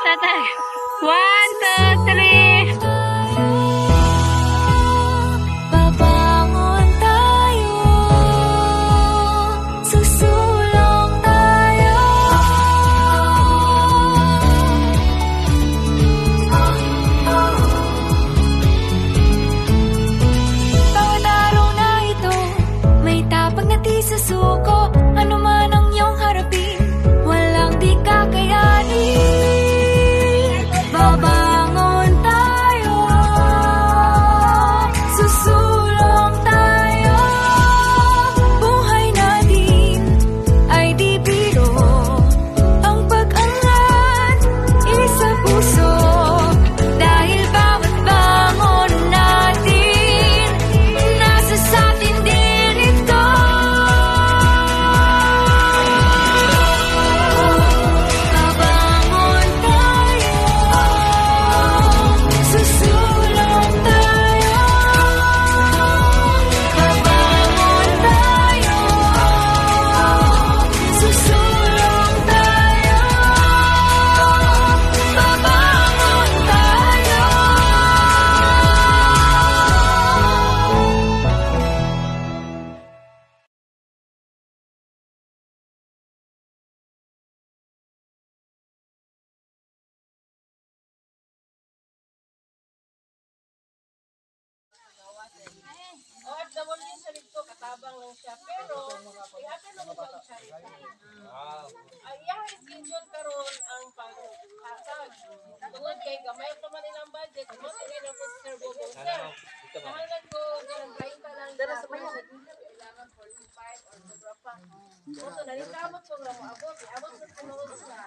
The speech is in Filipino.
tatay. 1, 2, 3. Babangon tayo, susulong tayo. Bawat araw na ito, may tapang na di susuko. Ano man ang iyong harapin, walang di kakayanin. Babangon tayo, susulong tayo. Buhay natin ay di biro, ang pag-angat isa puso. Dahil bawat bangon natin, nasa sa atin din ito. Babangon tayo, susulong tayo. Babangon tayo, susulong tayo. Babangon tayo. OFW sa dito, katabang lang siya. Pero, i-atin mo ba ang charity? Ang iyang schedule karon ang pag-hasag. Tungod kay gamay pa man ilang budget, mo tingin na po sa Sir Bobong. Sir, kahalan ko, ganang 30 lang. Pero sa mga kailangan 45 or sobra pa. So, nalitabot ko lang mo abot. Abot sa kumawag sa.